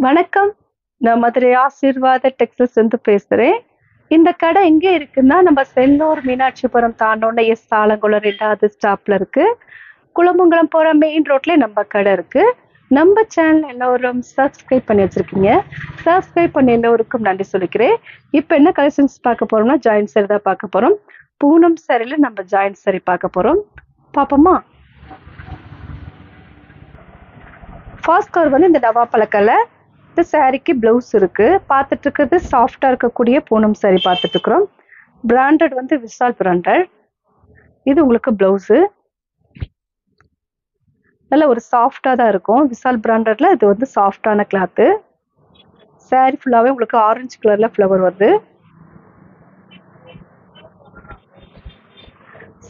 வணக்கம். நான் மதுரை ஆசீர்வாத டெக்ஸ்டைல்ஸ்லேருந்து பேசுறேன். இந்த கடை எங்கே இருக்குன்னா, நம்ம செல்லூர் மீனாட்சிபுரம் தாண்டோன ஆலங்குளம் 2வது ஸ்டாப்ல இருக்கு. குளமங்கலம் போற மெயின் ரோட்லயே நம்ம கடை இருக்கு. நம்ம சேனல் எல்லோரும் சப்ஸ்கிரைப் பண்ணி வச்சிருக்கீங்க. சப்ஸ்கிரைப் பண்ண எல்லோருக்கும் நன்றி சொல்லிக்கிறேன். இப்போ என்ன கலெக்ஷன்ஸ் பார்க்க போறோம்னா, ஜாயிண்ட் சாரி தான் பார்க்க போறோம். பூனம் சாரியில நம்ம ஜாயிண்ட் சாரி பார்க்க போறோம். பார்ப்போமா? ஃபர்ஸ்ட் கலர் வந்து இந்த நவாப்பழ கலர். இந்த சாரிக்கு பிளவுஸ் இருக்கு. பார்த்துட்டு இருக்கிறது சாஃப்டா இருக்கக்கூடிய பூனம் சாரி பார்த்துட்டு இருக்கிறோம். பிராண்டட் வந்து விஷால் பிராண்டட். இது உங்களுக்கு பிளவுஸு. நல்ல ஒரு சாஃப்டா தான் இருக்கும். விஷால் பிராண்டட்ல இது வந்து சாஃப்டான கிளாத்து. சாரி ஃபுல்லாவே உங்களுக்கு ஆரஞ்சு கலர்ல ஃப்ளவர் வருது.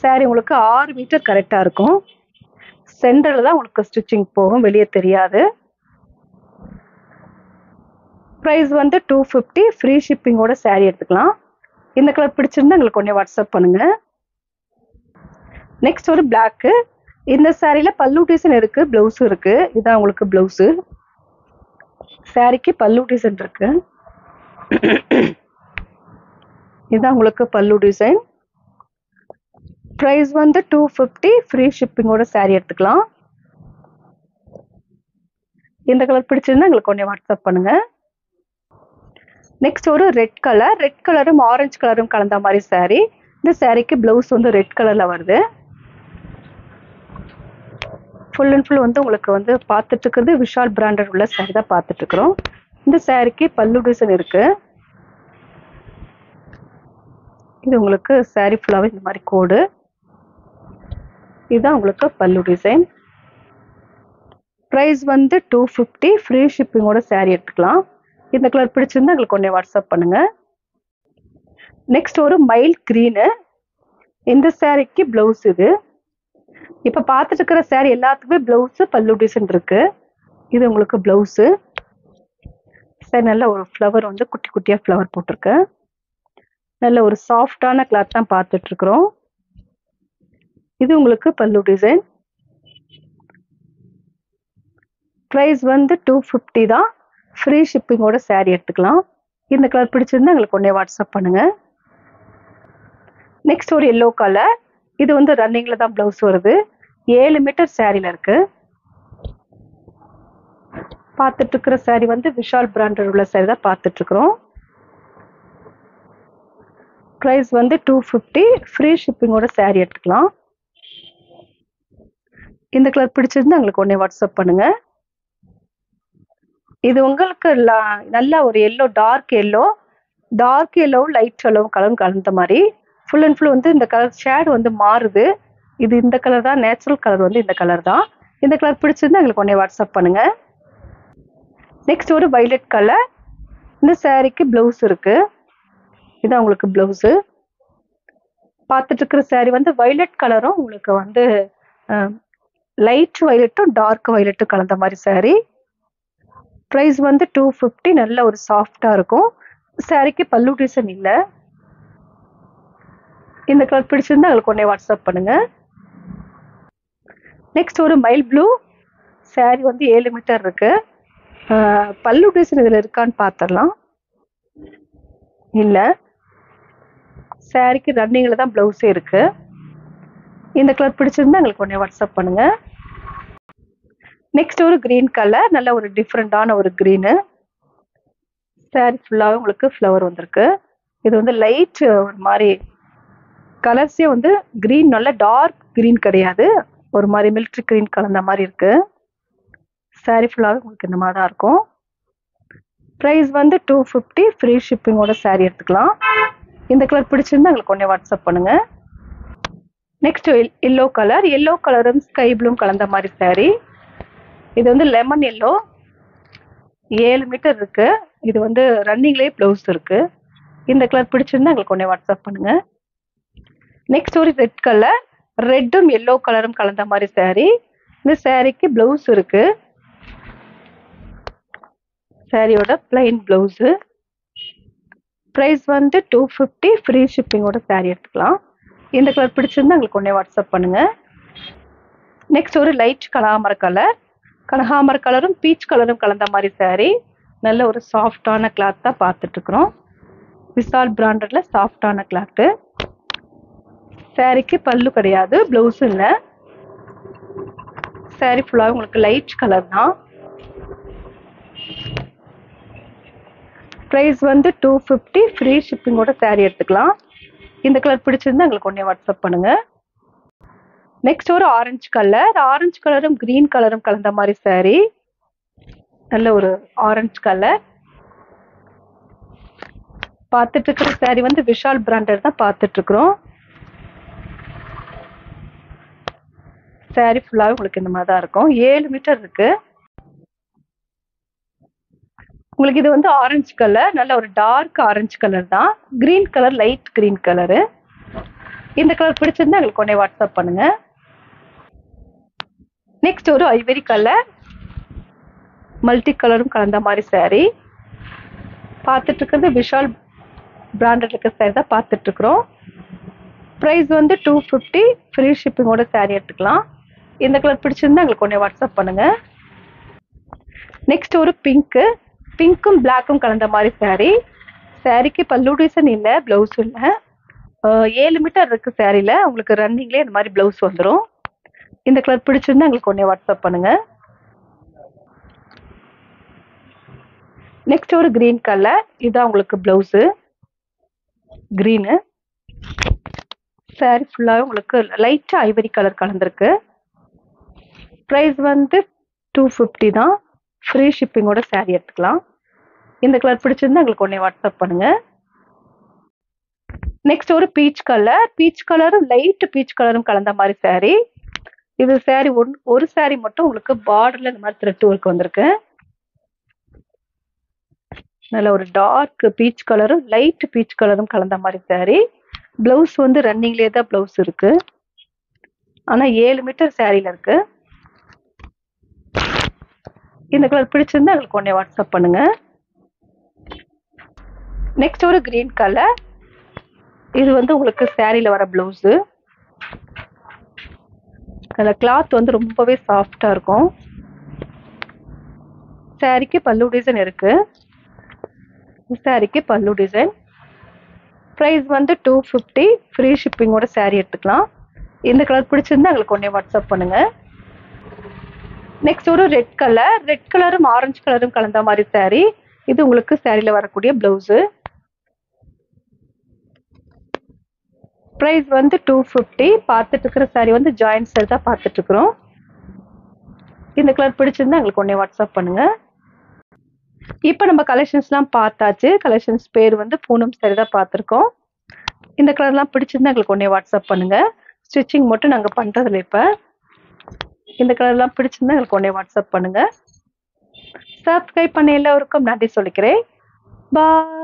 சாரி உங்களுக்கு 6 மீட்டர் கரெக்டா இருக்கும். சென்டர்ல தான் உங்களுக்கு ஸ்டிச்சிங் போகும், வெளியே தெரியாது. ப்ரைஸ் வந்து 250. ஃப்ரீ ஷிப்பிங்கோட சாரி எடுத்துக்கலாம். இந்த கலர் பிடிச்சிருந்தா எங்களுக்கு கொஞ்சம் வாட்ஸ்அப் பண்ணுங்க. நெக்ஸ்ட் ஒரு பிளாக்கு. இந்த சாரியில பல்லு டிசைன் இருக்கு, பிளவுஸும் இருக்கு. இதான் உங்களுக்கு பிளவுஸு. சாரிக்கு பல்லு டிசைன் இருக்கு. இதான் உங்களுக்கு பல்லு டிசைன். ப்ரைஸ் வந்து 250. ஃப்ரீ ஷிப்பிங்கோட சாரி எடுத்துக்கலாம். இந்த கலர் பிடிச்சிருந்தா எங்களுக்கு கொஞ்சம் வாட்ஸ்அப் பண்ணுங்க. நெக்ஸ்ட் ஒரு ரெட் கலர். ரெட் கலரும் ஆரஞ்சு கலரும் கலந்த மாதிரி சாரி. இந்த சாரிக்கு பிளவுஸ் வந்து ரெட் கலர்ல வருது. ஃபுல் அண்ட் ஃபுல் வந்து உங்களுக்கு வந்து பார்த்துட்டு இருக்கிறது விஷால் பிராண்டட் உள்ள சாரி தான் பார்த்துட்டு இருக்கிறோம். இந்த சாரிக்கு பல்லு டிசைன் இருக்கு. இது உங்களுக்கு சாரி ஃபுல்லாவே இந்த மாதிரி கோடு. இதுதான் உங்களுக்கு பல்லு டிசைன். ப்ரைஸ் வந்து 250. ஃப்ரீ ஷிப்பிங்கோட சாரி எடுத்துக்கலாம். இந்த கலர் பிடிச்சிருந்தா எங்களுக்கு கொஞ்சம் வாட்ஸ்அப் பண்ணுங்க. நெக்ஸ்ட் ஒரு மைல் கிரீனு. இந்த சாரிக்கு பிளவுஸ் இது. இப்போ பார்த்துட்டு இருக்கிற சாரி எல்லாத்துக்குமே பிளவுஸ் பல்லு டிசைன் இருக்கு. இது உங்களுக்கு பிளவுஸு. சாரி நல்ல ஒரு ஃப்ளவர் வந்து குட்டி குட்டியாக ஃப்ளவர் போட்டிருக்கு. நல்ல ஒரு சாஃப்டான கிளாத் தான் பார்த்துட்டு இருக்கிறோம். இது உங்களுக்கு பல்லு டிசைன். ப்ரைஸ் வந்து 250 தான். ஃப்ரீ ஷிப்பிங்கோட சாரி எடுத்துக்கலாம். இந்த கலர் பிடிச்சிருந்தா எங்களுக்கு ஒன்றே வாட்ஸ்அப் பண்ணுங்க. நெக்ஸ்ட் ஒரு எல்லோ கலர். இது வந்து ரன்னிங்ல தான் பிளவுஸ் வருது. 7 மீட்டர் சாரியில இருக்கு. பார்த்துட்டு இருக்கிற சாரி வந்து விஷால் பிராண்டட் உள்ள சாரி தான் பார்த்துட்டு இருக்கிறோம். ப்ரைஸ் வந்து 250. ஃப்ரீ ஷிப்பிங்கோட சாரி எடுத்துக்கலாம். இந்த கலர் பிடிச்சிருந்தா எங்களுக்கு ஒன்றே வாட்ஸ்அப் பண்ணுங்க. இது உங்களுக்கு நல்ல ஒரு yellow, dark yellow light yellow கலரும் கலந்த மாதிரி. ஃபுல் அண்ட் ஃபுல் வந்து இந்த கலர் ஷேட் வந்து மாறுது. இது இந்த கலர் தான், நேச்சுரல் கலர் வந்து இந்த கலர் தான். இந்த கலர் பிடிச்சிருந்தா எங்களுக்கு ஒன்றே வாட்ஸ்அப் பண்ணுங்க. நெக்ஸ்ட் ஒரு வைலட் கலர். இந்த சாரிக்கு பிளவுஸ் இருக்கு. இதான் உங்களுக்கு பிளவுஸு. பார்த்துட்டு இருக்கிற சாரி வந்து வைலட் கலரும் உங்களுக்கு வந்து லைட் வைலட்டும் டார்க் வைலட்டும் கலந்த மாதிரி சாரி. ப்ரைஸ் வந்து 250. நல்ல ஒரு சாஃப்டா இருக்கும். சாரிக்கு பல்லு டிசைன் இல்லை. இந்த கலர் பிடிச்சிருந்தா எங்களுக்கு ஒன்றே வாட்ஸ்அப் பண்ணுங்க. நெக்ஸ்ட் ஒரு மைல் ப்ளூ. சாரி வந்து 7 மீட்டர் இருக்கு. பல்லு டிசைன் இதில் இருக்கான்னு பார்த்துடலாம். இல்லை, சாரிக்கு ரன்னிங்கில் தான் ப்ளவுஸே இருக்கு. இந்த கலர் பிடிச்சிருந்தா எங்களுக்கு ஒன்றே வாட்ஸ்அப் பண்ணுங்க. நெக்ஸ்ட் ஒரு கிரீன் கலர். நல்ல ஒரு டிஃப்ரெண்டான ஒரு கிரீனு. சாரி ஃபுல்லாகவே உங்களுக்கு ஃப்ளவர் வந்திருக்கு. இது வந்து லைட் ஒரு மாதிரி கலர்ஸே வந்து கிரீன், நல்ல டார்க் கிரீன் கிடையாது, ஒரு மாதிரி மிலிட்ரி கிரீன் கலந்த மாதிரி இருக்கு. சாரி ஃபுல்லாகவே உங்களுக்கு இந்த மாதிரி தான் இருக்கும். ப்ரைஸ் வந்து 250. ஃப்ரீ ஷிப்பிங்கோட சாரி எடுத்துக்கலாம். இந்த கலர் பிடிச்சிருந்தா எங்களுக்கு ஒன்றே வாட்ஸ்அப் பண்ணுங்க. Next yellow colour. எல்லோ கலரும் ஸ்கை ப்ளூவும் கலந்த மாதிரி சாரி. இது வந்து லெமன் எல்லோ. 7 மீட்டர் இருக்கு. இது வந்து ரன்னிங்லேயே ப்ளவுஸ் இருக்கு. இந்த கலர் பிடிச்சிருந்தா எங்களுக்கு ஒன்றே வாட்ஸ்அப் பண்ணுங்க. நெக்ஸ்ட் ஒரு ரெட் கலர். ரெட்டும் எல்லோ கலரும் கலந்த மாதிரி சாரி. இந்த சாரிக்கு பிளவுஸ் இருக்கு. சாரியோட பிளைன் பிளவுஸு. ப்ரைஸ் வந்து 250. ஃப்ரீ ஷிப்பிங்கோட சாரி எடுத்துக்கலாம். இந்த கலர் பிடிச்சிருந்தா எங்களுக்கு ஒன்றே வாட்ஸ்அப் பண்ணுங்க. நெக்ஸ்ட் ஒரு லைட் கனகாமர கலர். கனகாமர கலரும் பீச் கலரும் கலந்த மாதிரி சாரி. நல்ல ஒரு சாஃப்டான கிளாத் தான் பார்த்துட்டு இருக்கிறோம். விஷால் பிராண்டட்ல சாஃப்டான கிளாத்து. சாரிக்கு பல்லு கிடையாது, பிளவுஸும் இல்லை. சாரி ஃபுல்லாக உங்களுக்கு லைட் கலர் தான். ப்ரைஸ் வந்து 250. ஃப்ரீ ஷிப்பிங்கோட சாரி எடுத்துக்கலாம். இந்த கலர் பிடிச்சிருந்தா எங்களுக்கு உடனே வாட்ஸ்அப் பண்ணுங்க. நெக்ஸ்ட் ஒரு ஆரஞ்சு கலர். ஆரஞ்சு கலரும் கிரீன் கலரும் கலந்த மாதிரி சாரி. நல்ல ஒரு ஆரஞ்சு கலர். பார்த்துட்டு இருக்கிற சாரி வந்து விஷால் பிராண்டட் தான் பார்த்துட்டு இருக்கிறோம். சாரி ஃபுல்லாக உங்களுக்கு இந்த மாதிரி தான் இருக்கும். 7 மீட்டர் இருக்கு. உங்களுக்கு இது வந்து ஆரஞ்சு கலர், நல்ல ஒரு டார்க் ஆரஞ்சு கலர் தான். Green colour, light green colour. இந்த கலர் பிடிச்சிருந்தா எங்களுக்கு உடனே வாட்ஸ்அப் பண்ணுங்க. நெக்ஸ்ட் ஒரு ஐவரி கலர், மல்டி கலரும் கலந்த மாதிரி சாரி. பார்த்துட்டு இருக்கிறது விஷால் பிராண்டட் இருக்க சாரி தான் பார்த்துட்டு இருக்கிறோம். ப்ரைஸ் வந்து 250. ஃப்ரீ ஷிப்பிங்கோட சாரி எடுத்துக்கலாம். இந்த கலர் பிடிச்சிருந்தா எங்களுக்கு உடனே வாட்ஸ்அப் பண்ணுங்க. நெக்ஸ்ட் ஒரு பிங்க்கு, பிங்க்கும் பிளாக்கும் கலந்த மாதிரி சாரி. சாரிக்கு பல்லு டிசைன் இல்லை, பிளவுஸும் இல்லை. 7 மீட்டர் இருக்கு சாரியில. உங்களுக்கு ரன்னிங்லேயே இந்த மாதிரி பிளவுஸ் வந்துடும். இந்த கலர் பிடிச்சிருந்தா எங்களுக்கு உடனே வாட்ஸ்அப் பண்ணுங்க. நெக்ஸ்ட் ஒரு கிரீன் கலர், இதுதான் உங்களுக்கு பிளவுஸு. கிரீனு. சாரி ஃபுல்லாக உங்களுக்கு லைட்டாக ஐவரி கலர் கலந்துருக்கு. ப்ரைஸ் வந்து 250 தான். ஃப்ரீ ஷிப்பிங்கோட சாரி எடுத்துக்கலாம். இந்த கலர் பிடிச்சிருந்தா எங்களுக்கு உடனே வாட்ஸ்அப் பண்ணுங்க. நெக்ஸ்ட் ஒரு பீச் கலர், பீச் கலரும் லைட் பீச் கலரும் கலந்த மாதிரி சாரி. இது சாரி ஒரு சாரி மட்டும் உங்களுக்கு பார்டர்ல இந்த மாதிரி த்ரெட் ஒர்க் வந்திருக்கு. நல்ல ஒரு டார்க் பீச் கலரும் லைட் பீச் கலரும் கலந்த மாதிரி சாரி. பிளவுஸ் வந்து ரன்னிங்லேயே தான் பிளவுஸ் இருக்கு. ஆனால் 7 மீட்டர் சாரியில் இருக்கு. இந்த கலர் பிடிச்சிருந்தா எங்களுக்கு உடனே வாட்ஸ்அப் பண்ணுங்க. நெக்ஸ்ட் ஒரு கிரீன் கலர், இது வந்து உங்களுக்கு சாரியில் வர பிளவுஸு. அதில் கிளாத் வந்து ரொம்பவே சாஃப்டாக இருக்கும். சாரிக்கு பல்லு டிசைன் இருக்கு. சாரிக்கு பல்லு டிசைன். ப்ரைஸ் வந்து 250. ஃப்ரீ ஷிப்பிங்கோட சாரி எடுத்துக்கலாம். இந்த கலர் பிடிச்சிருந்தா எங்களுக்கு உடனே வாட்ஸ்அப் பண்ணுங்க. நெக்ஸ்ட் ஒரு ரெட் கலர், ரெட் கலரும் ஆரஞ்சு கலரும் கலந்த மாதிரி சாரி. இது உங்களுக்கு சாரியில் வரக்கூடிய பிளவுஸு. ப்ரைஸ் வந்து 250. பார்த்துட்டு இருக்கிற சாரி வந்து ஜாயின்ட் சாரி தான் பார்த்துட்டு இருக்கிறோம். இந்த கலர் பிடிச்சிருந்தா எங்களுக்கு உடனே வாட்ஸ்அப் பண்ணுங்க. இப்போ நம்ம கலெக்ஷன்ஸ்லாம் பார்த்தாச்சு. கலெக்ஷன்ஸ் பேர் வந்து பூனம் சாரி தான் பார்த்துருக்கோம். இந்த கலர்லாம் பிடிச்சிருந்தா எங்களுக்கு உடனே வாட்ஸ்அப் பண்ணுங்க. ஸ்டிச்சிங் மட்டும் நாங்கள் பண்ணுறதில்ல. இப்போ இந்த கலர்லாம் பிடிச்சிருந்தா எங்களுக்கு உடனே வாட்ஸ்அப் பண்ணுங்க. சப்ஸ்கிரைப் பண்ண எல்லோருக்கும் நன்றி சொல்லிக்கிறேன். பாய்.